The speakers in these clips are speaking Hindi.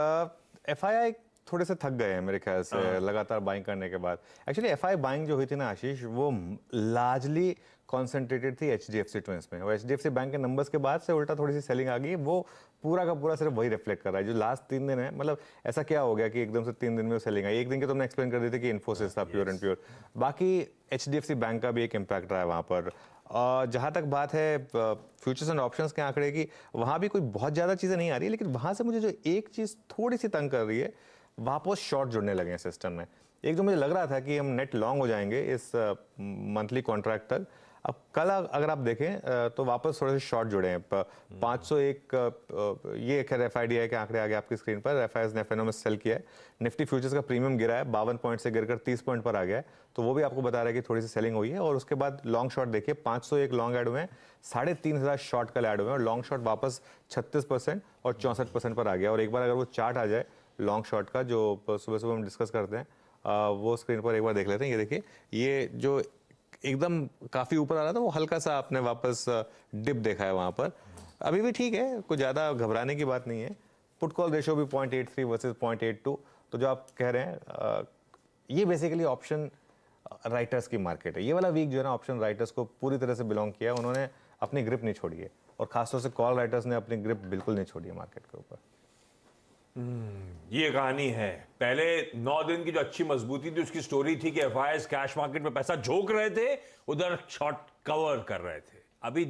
एफआईआई थोड़े से थक गए हैं मेरे ख्याल से लगातार बाइंग करने के बाद। एक्चुअली एफआई बाइंग जो हुई थी ना आशीष, वो लार्जली कॉन्सेंट्रेटेड थी एचडीएफसी ट्विंस में, और एचडीएफसी बैंक के नंबर्स के बाद से उल्टा थोड़ी सी सेलिंग आ गई। वो पूरा का पूरा सिर्फ वही रिफ्लेक्ट कर रहा है जो लास्ट 3 दिन है। मतलब ऐसा क्या हो गया कि एकदम से 3 दिन में सेलिंग आई? एक दिन के तुमने एक्सप्लेन कर दी थी कि इन्फोसिस था प्योर एंड प्योर, बाकी एचडीएफसी बैंक का भी एक इम्पैक्ट रहा है वहाँ पर। जहाँ तक बात है फ्यूचर्स एंड ऑप्शंस के आंकड़े की, वहाँ भी कोई बहुत ज़्यादा चीज़ें नहीं आ रही, लेकिन वहाँ से मुझे जो एक चीज़ थोड़ी सी तंग कर रही है, वापस शॉर्ट जुड़ने लगे हैं सिस्टम में। एक जो मुझे लग रहा था कि हम नेट लॉन्ग हो जाएंगे इस मंथली कॉन्ट्रैक्ट तक, अब कल अगर आप देखें तो वापस थोड़े से शॉर्ट जुड़े हैं। 501 ये खैर एफआईडीआई के आंकड़े आ गए आपकी स्क्रीन पर, एफआईएस ने एफएनओ में सेल किया है। निफ्टी फ्यूचर्स का प्रीमियम गिरा है, 52 पॉइंट से गिरकर 30 पॉइंट पर आ गया है, तो वो भी आपको बता रहा है कि थोड़ी सी सेलिंग हुई है। और उसके बाद लॉन्ग शॉर्ट देखिए, 501 लॉन्ग ऐड हुए हैं, 3500 शॉर्ट कल ऐड हुए हैं, और लॉन्ग शॉर्ट वापस 36% और 64% पर आ गया। और एक बार अगर वो चार्ट आ जाए लॉन्ग शॉर्ट का, जो सुबह सुबह हम डिस्कस करते हैं, वो स्क्रीन पर एक बार देख लेते हैं। ये देखिए, ये जो एकदम काफी ऊपर आ रहा था, वो हल्का सा आपने वापस डिप देखा है वहां पर। अभी भी ठीक है, कुछ ज्यादा घबराने की बात नहीं है। पुट कॉल रेशियो भी 0.83 वर्सेस 0.82, तो जो आप कह रहे हैं ये बेसिकली ऑप्शन राइटर्स की मार्केट है। ये वाला वीक जो है ना, ऑप्शन राइटर्स को पूरी तरह से बिलोंग किया, उन्होंने अपनी ग्रिप नहीं छोड़ी है, और खासतौर से कॉल राइटर्स ने अपनी ग्रिप बिल्कुल नहीं छोड़ी है मार्केट के ऊपर। ये कहानी है। पहले 9 दिन की जो अच्छी मजबूती थी, उसकी स्टोरी थी कि एफआईएस कैश मार्केट में पैसा झोंक रहे थे, उधर शॉर्ट कवर कर रहे थे। अभी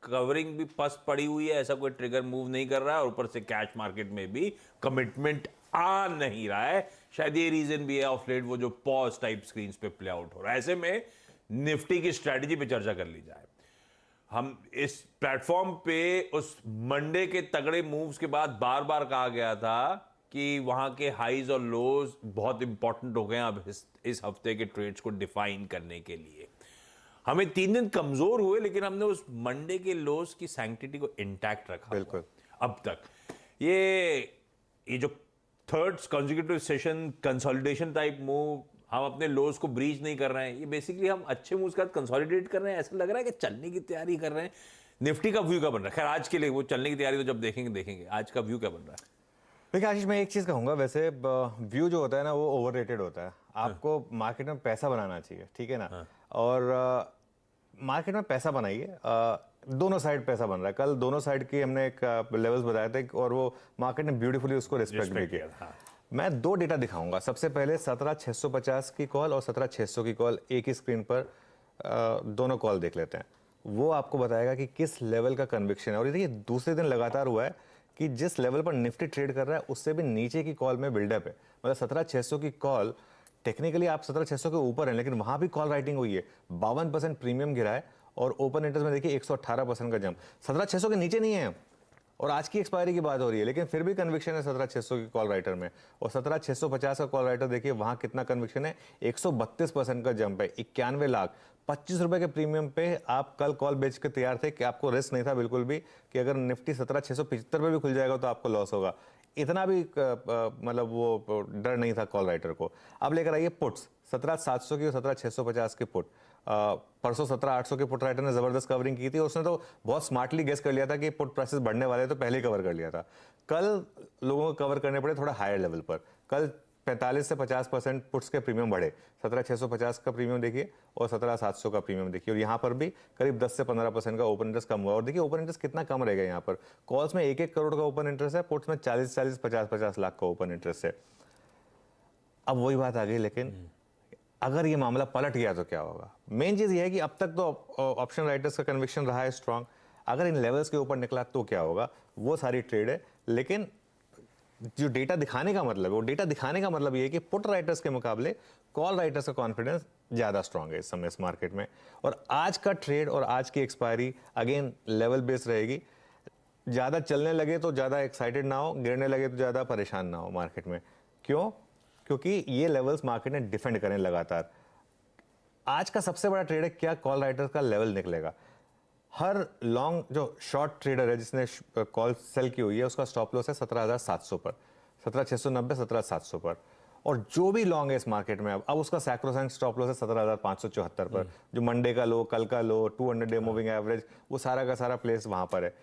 कवरिंग भी पस्त पड़ी हुई है, ऐसा कोई ट्रिगर मूव नहीं कर रहा है, और ऊपर से कैश मार्केट में भी कमिटमेंट आ नहीं रहा है। शायद ये रीजन भी है ऑफ लेट वो जो पॉज टाइप स्क्रीन पे प्ले आउट हो रहा है। ऐसे में निफ्टी की स्ट्रेटजी पे चर्चा कर ली जाए। हम इस प्लेटफॉर्म पे उस मंडे के तगड़े मूव्स के बाद बार बार कहा गया था कि वहां के हाईज और लोज बहुत इंपॉर्टेंट हो गए हैं अब इस हफ्ते के ट्रेड्स को डिफाइन करने के लिए। हमें 3 दिन कमजोर हुए, लेकिन हमने उस मंडे के लोज की सैंक्टिटी को इंटैक्ट रखा बिल्कुल अब तक। ये जो third consecutive session consolidation type move, हम अपने लोज को ब्रीच नहीं कर रहे हैं, ये बेसिकली हम अच्छे मूव्स का कंसोलिडेट कर रहे हैं। ऐसा लग रहा है कि चलने की तैयारी कर रहे हैं। निफ्टी का व्यू क्या बन रहा है? खैर आज के लिए वो चलने की तैयारी तो जब देखेंगे, आज का व्यू क्या बन रहा है? देखिए आशीष, मैं एक चीज कहूंगा, वैसे व्यू जो होता है ना, वो ओवररेटेड होता है। आपको मार्केट में पैसा बनाना चाहिए, ठीक है ना? और मार्केट में पैसा बनाइए, दोनों साइड पैसा बन रहा है। कल दोनों साइड की हमने एक लेवल्स बताए थे, और वो मार्केट ने ब्यूटीफुली उसको रिस्पेक्ट भी किया। मैं 2 डेटा दिखाऊंगा। सबसे पहले 17,650 की कॉल और 17,600 की कॉल, एक ही स्क्रीन पर दोनों कॉल देख लेते हैं। वो आपको बताएगा कि किस लेवल का कन्विक्शन है। और ये देखिए, दूसरे दिन लगातार हुआ है कि जिस लेवल पर निफ्टी ट्रेड कर रहा है, उससे भी नीचे की कॉल में बिल्डअप है। मतलब 17,600 की कॉल, टेक्निकली आप 17,600 के ऊपर हैं, लेकिन वहां भी कॉल राइटिंग हुई है। 52% प्रीमियम गिरा है, और ओपन इंटरेस्ट में देखिए 118% का जंप। 17,600 के नीचे नहीं है, और आज की एक्सपायरी की बात हो रही है, लेकिन फिर भी कन्विक्शन है 17,600 की कॉल राइटर में। और 17,650 का कॉल राइटर देखिए, वहां कितना कन्विक्शन है, 132% का जंप है। 91 लाख 25 रुपए के प्रीमियम पे आप कल कॉल बेच के तैयार थे, कि आपको रिस्क नहीं था बिल्कुल भी कि अगर निफ्टी 17,675 पे भी खुल जाएगा तो आपको लॉस होगा। इतना भी मतलब वो डर नहीं था कॉल राइटर को। अब लेकर आइए पुट्स, 17,700 की और 17,650 की पुट। परसों 17,800 के पुट राइटर ने जबरदस्त कवरिंग की थी। उसने तो बहुत स्मार्टली गेस कर लिया था कि पुट प्राइसेस बढ़ने वाले, तो पहले ही कवर कर लिया था। कल लोगों को कवर करने पड़े थोड़ा हायर लेवल पर। कल 45 से 50% पुट्स के प्रीमियम बढ़े। 17,650 का प्रीमियम देखिए, और 17,700 का प्रीमियम देखिए, और यहाँ पर भी करीब 10 से 15% का ओपन इंटरेस्ट कम हुआ। और देखिए ओपन इंटरेस्ट कितना कम रहेगा यहाँ पर। कॉल्स में 1-1 करोड़ का ओपन इंटरेस्ट है, पुट्स में 40-40, 50-50 लाख का ओपन इंटरेस्ट है। अब वही बात आ गई, लेकिन अगर ये मामला पलट गया तो क्या होगा? मेन चीज ये है कि अब तक तो ऑप्शन राइटर्स का कन्विक्शन रहा है स्ट्रांग। अगर इन लेवल्स के ऊपर निकला तो क्या होगा? वो सारी ट्रेड है। लेकिन जो डेटा दिखाने का मतलब है, वो डेटा दिखाने का मतलब ये है कि पुट राइटर्स के मुकाबले कॉल राइटर्स का कॉन्फिडेंस ज्यादा स्ट्रांग है इस समय इस मार्केट में। और आज का ट्रेड और आज की एक्सपायरी अगेन लेवल बेस्ड रहेगी। ज्यादा चलने लगे तो ज्यादा एक्साइटेड ना हो, गिरने लगे तो ज्यादा परेशान ना हो मार्केट में। क्यों? क्योंकि ये लेवल्स मार्केट ने डिफेंड करें लगातार। आज का सबसे बड़ा ट्रेड है, क्या कॉल राइटर्स का लेवल निकलेगा। हर लॉन्ग जो शॉर्ट ट्रेडर है जिसने कॉल सेल की हुई है, उसका स्टॉप लॉस है 17,700 पर, 17,690, 17,700 पर। और जो भी लॉन्ग है इस मार्केट में, अब उसका सैक्रोसैंक्ट स्टॉप लॉस है 17,574 पर। जो मंडे का लो, कल का लो, 200 डे मूविंग एवरेज, वो सारा का सारा प्लेस वहां पर है।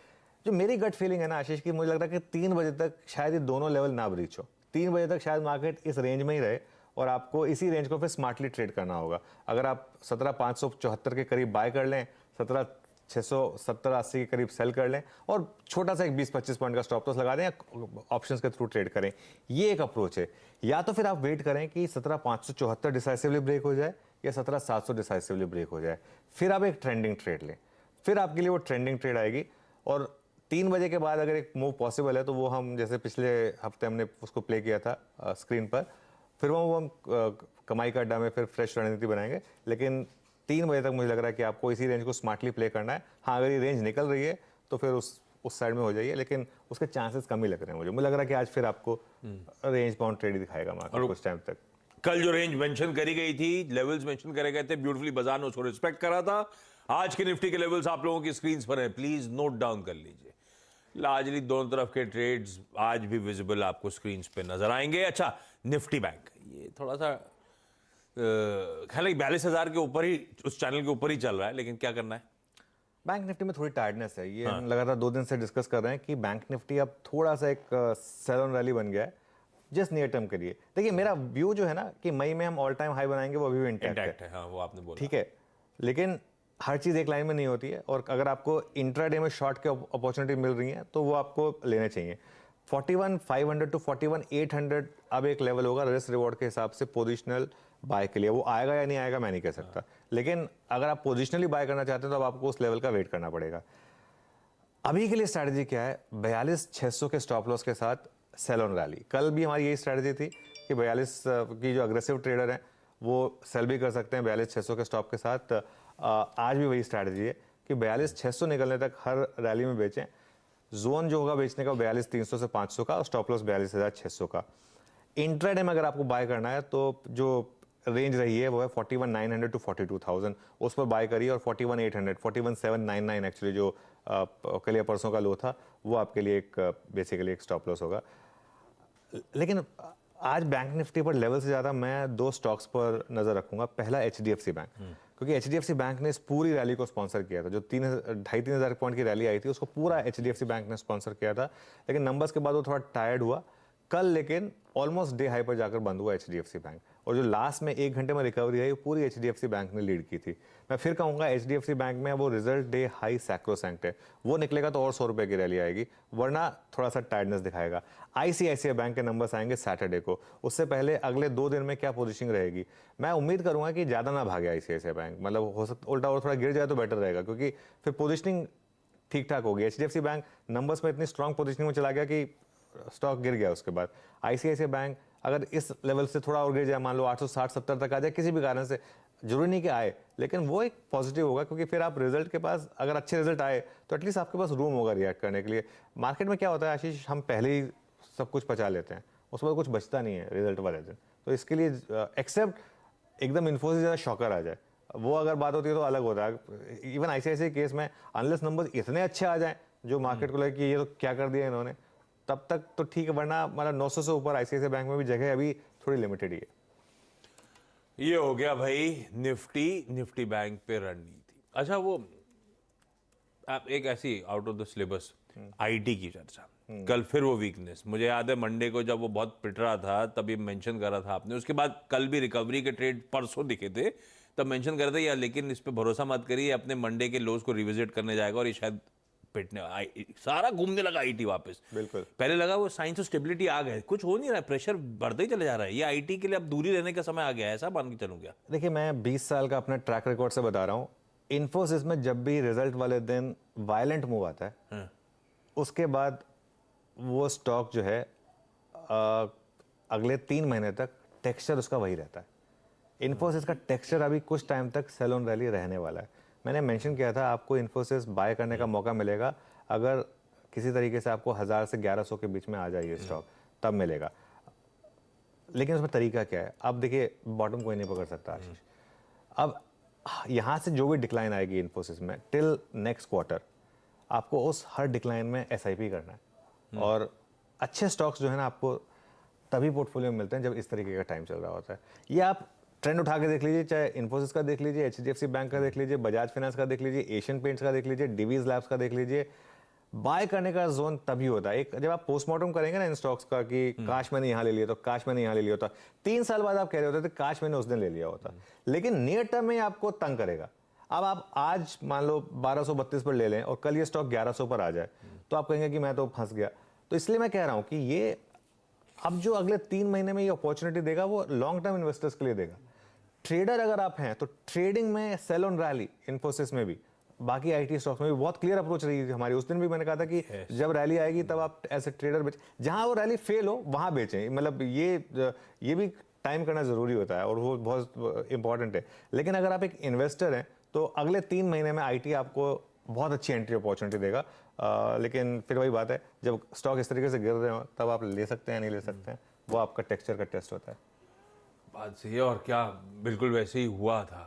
जो मेरी गट फीलिंग है ना आशीष की, मुझे लगता है कि 3 बजे तक शायद ये दोनों लेवल ना ब्रीच हो। 3 बजे तक शायद मार्केट इस रेंज में ही रहे और आपको इसी रेंज को फिर स्मार्टली ट्रेड करना होगा। अगर आप 17,574 के करीब बाय कर लें, 17,670-80 के करीब सेल कर लें और छोटा सा एक 20-25 पॉइंट का स्टॉप लॉस लगा दें या ऑप्शंस के थ्रू ट्रेड करें, ये एक अप्रोच है। या तो फिर आप वेट करें कि 17,574 डिसाइसिवली ब्रेक हो जाए या 17,700 डिसाइसिवली ब्रेक हो जाए, फिर आप एक ट्रेंडिंग ट्रेड लें, फिर आपके लिए वो ट्रेंडिंग ट्रेड आएगी। और 3 बजे के बाद अगर एक मूव पॉसिबल है तो वो हम जैसे पिछले हफ्ते हमने उसको प्ले किया था स्क्रीन पर, फिर वो हम कमाई का अड्डा में फिर फ्रेश रणनीति बनाएंगे। लेकिन 3 बजे तक मुझे लग रहा है कि आपको इसी रेंज को स्मार्टली प्ले करना है। हाँ, अगर ये रेंज निकल रही है तो फिर उस साइड में हो जाइए, लेकिन उसके चांसेस कम ही लग रहे हैं मुझे लग रहा है कि आज फिर आपको रेंज बाउंड ट्रेड ही दिखाएगा मार्केट कुछ टाइम तक। कल जो रेंज मेंशन करी गई थी, लेवल्स मेंशन करे गए थे, ब्यूटीफुली बाजार ने उसको रिस्पेक्ट करा था। आज के निफ्टी के लेवल्स आप लोगों की स्क्रीन पर हैं, प्लीज नोट डाउन कर लीजिए। लार्जली दोनों तरफ के ट्रेड्स आज भी विजिबल आपको स्क्रीन पे नजर आएंगे। अच्छा, निफ्टी बैंक ये थोड़ा सा हालांकि 42,000 के ऊपर ही, उस चैनल के ऊपर ही चल रहा है, लेकिन क्या करना है? बैंक निफ्टी में थोड़ी टायर्डनेस है। ये हम लगातार 2 दिन से डिस्कस कर रहे हैं कि बैंक निफ्टी अब थोड़ा सा एक सेल ऑन रैली बन गया है जस्ट नियर टर्म के लिए। देखिए, मेरा व्यू जो है ना कि मई में हम ऑल टाइम हाई बनाएंगे, वो अभी भी इंटैक्ट है। हाँ, वो आपने बोला ठीक है, लेकिन हर चीज़ एक लाइन में नहीं होती है और अगर आपको इंट्राडे में शॉर्ट के अपॉर्चुनिटी मिल रही है तो वो आपको लेने चाहिए। 41,500 टू 41,800 अब एक लेवल होगा रिस्क रिवॉर्ड के हिसाब से पोजिशनल बाय के लिए। वो आएगा या नहीं आएगा मैं नहीं कह सकता, लेकिन अगर आप पोजिशनली बाय करना चाहते हैं तो अब आपको उस लेवल का वेट करना पड़ेगा। अभी के लिए स्ट्रैटेजी क्या है? 42,600 के स्टॉप लॉस के साथ सेल ऑन रैली। कल भी हमारी यही स्ट्रैटेजी थी कि 42 की जो अग्रेसिव ट्रेडर हैं वो सेल भी कर सकते हैं 42,600 के स्टॉप के साथ। आज भी वही स्ट्रैटेजी है कि 42,600 निकलने तक हर रैली में बेचें। जोन जो होगा बेचने का 42,300 से 500 का और स्टॉप लॉस 42,600 का। इंट्राडे में अगर आपको बाय करना है तो जो रेंज रही है वो है 41,900 टू 42,000, उस पर बाय करिए। और 41,800, 41,799 एक्चुअली जो कल या परसों का लो था, वो आपके लिए एक बेसिकली एक स्टॉप लॉस होगा। लेकिन आज बैंक निफ्टी पर लेवल से ज़्यादा मैं 2 स्टॉक्स पर नज़र रखूंगा। पहला HDFC बैंक, क्योंकि HDFC बैंक ने इस पूरी रैली को स्पॉन्सर किया था। जो 2,500 पॉइंट की रैली आई थी उसको पूरा HDFC बैंक ने स्पॉन्सर किया था, लेकिन नंबर्स के बाद वो थोड़ा टायर्ड हुआ कल, लेकिन ऑलमोस्ट डे हाई पर जाकर बंद हुआ HDFC बैंक। और जो लास्ट में 1 घंटे में रिकवरी आई वो पूरी HDFC बैंक ने लीड की थी। मैं फिर कहूँगा HDFC बैंक में वो रिजल्ट डे हाई सैक्रोसैंक्ट है, वो निकलेगा तो और 100 रुपये की रैली आएगी, वरना थोड़ा सा टायर्डनेस दिखाएगा। ICICI बैंक के नंबर्स आएंगे सैटरडे को, उससे पहले अगले 2 दिन में क्या पोजीशनिंग रहेगी। मैं उम्मीद करूँगा कि ज़्यादा ना भागे ICICI बैंक, मतलब हो सकता उल्टा और थोड़ा गिर जाए तो बेटर रहेगा, क्योंकि फिर पोजीशनिंग ठीक ठाक होगी। HDFC बैंक नंबर्स में इतनी स्ट्रॉन्ग पोजीशनिंग में चला गया कि स्टॉक गिर गया उसके बाद। ICICI बैंक अगर इस लेवल से थोड़ा और गिर जाए, मान लो 860-70 तक आ जाए किसी भी कारण से, जरूरी नहीं कि आए, लेकिन वो एक पॉजिटिव होगा, क्योंकि फिर आप रिजल्ट के पास अगर अच्छे रिजल्ट आए तो एटलीस्ट आपके पास रूम होगा रिएक्ट करने के लिए। मार्केट में क्या होता है आशीष, हम पहले ही सब कुछ पचा लेते हैं, उसके बाद कुछ बचता नहीं है रिजल्ट वाले दिन। तो इसके लिए एक्सेप्ट एकदम इन्फोसिस ज़्यादा शॉकर आ जाए, वो अगर बात होती है तो अलग होता है। इवन ICICI केस में अनलेस नंबर्स इतने अच्छे आ जाएं जो मार्केट को लगे कि ये तो क्या कर दिया इन्होंने, तब तक तो ठीक है, वरना मतलब 900 से ऊपर ICICI बैंक में भी जगह अभी थोड़ी लिमिटेड ही है। ये हो गया भाई निफ्टी बैंक पे रणनीति। अच्छा, वो आप एक ऐसी out of the syllabus IT की चर्चा, कल फिर वो वीकनेस, मुझे याद है मंडे को जब वो बहुत पिट रहा था तब ये मेंशन कर रहा था आपने, उसके बाद कल भी रिकवरी के ट्रेड परसों दिखे थे, तब मेंशन कर रहे थे यार लेकिन इस पे भरोसा मत करिए, अपने मंडे के लोज को रिविजिट करने जाएगा और ये शायद पिटने, सारा घूमने लगा IT वापस। बिल्कुल, पहले लगा वो साइंस ऑफ स्टेबिलिटी आ गए, कुछ हो नहीं रहा है, प्रेशर बढ़ता ही चले जा रहा है, ये IT के लिए अब दूरी रहने का समय आ गया है, ऐसा मान के चलूं क्या? देखिए, मैं 20 साल का अपना ट्रैक रिकॉर्ड से बता रहा हूँ, इन्फोसिस में जब भी रिजल्ट वाले दिन वायलेंट मूव आता है, उसके बाद वो स्टॉक जो है अगले 3 महीने तक टेक्सचर उसका वही रहता है। इन्फोसिस का टेक्सचर अभी कुछ टाइम तक सेल ऑन रैली रहने वाला है। मैंने मेंशन किया था आपको इन्फोसिस बाय करने का मौका मिलेगा अगर किसी तरीके से आपको 1000 से 1100 के बीच में आ जाए ये स्टॉक, तब मिलेगा। लेकिन उसमें तरीका क्या है? अब देखिए, बॉटम कोई नहीं पकड़ सकता आशीष। अब यहाँ से जो भी डिक्लाइन आएगी इन्फोसिस में टिल नेक्स्ट क्वार्टर, आपको उस हर डिक्लाइन में SIP करना है। और अच्छे स्टॉक्स जो है ना आपको तभी पोर्टफोलियो में मिलते हैं जब इस तरीके का टाइम चल रहा होता है। ये आप ट्रेंड उठा के देख लीजिए, चाहे इन्फोसिस का देख लीजिए, HDFC बैंक का देख लीजिए, बजाज फाइनेंस का देख लीजिए, एशियन पेंट्स का देख लीजिए, डिवीज लैब्स का देख लीजिए, बाय करने का जोन तभी होता है एक जब आप पोस्टमार्टम करेंगे ना इन स्टॉक्स का कि काश मैंने यहाँ ले लिया तो काश मैंने यहाँ ले लिया होता 3 साल बाद आप कह रहे होते थे काश मैंने उस दिन ले लिया होता लेकिन नियर टर्म में आपको तंग करेगा। अब आप आज मान लो 1232 पर ले लें और कल ये स्टॉक 1100 पर आ जाए तो आप कहेंगे कि मैं तो फंस गया। तो इसलिए मैं कह रहा हूं कि ये अब जो अगले 3 महीने में ये अपॉर्चुनिटी देगा वो लॉन्ग टर्म इन्वेस्टर्स के लिए देगा। ट्रेडर अगर आप हैं तो ट्रेडिंग में सेल ऑन रैली, इन्फोसिस में भी, बाकी आईटी स्टॉक्स में भी बहुत क्लियर अप्रोच रही है हमारी। उस दिन भी मैंने कहा था कि जब रैली आएगी तब आप ऐसे ट्रेडर बेच, जहां वो रैली फेल हो वहां बेचें। मतलब ये भी टाइम करना जरूरी होता है और वो बहुत इंपॉर्टेंट है। लेकिन अगर आप एक इन्वेस्टर हैं तो अगले 3 महीने में आईटी आपको बहुत अच्छी एंट्री अपॉर्चुनिटी देगा। लेकिन फिर वही बात है, जब स्टॉक इस तरीके से गिर रहे हो तब आप ले सकते हैं नहीं ले सकते हैं, वो आपका टेक्सचर का टेस्ट होता है। बात सही है और क्या बिल्कुल वैसे ही हुआ था।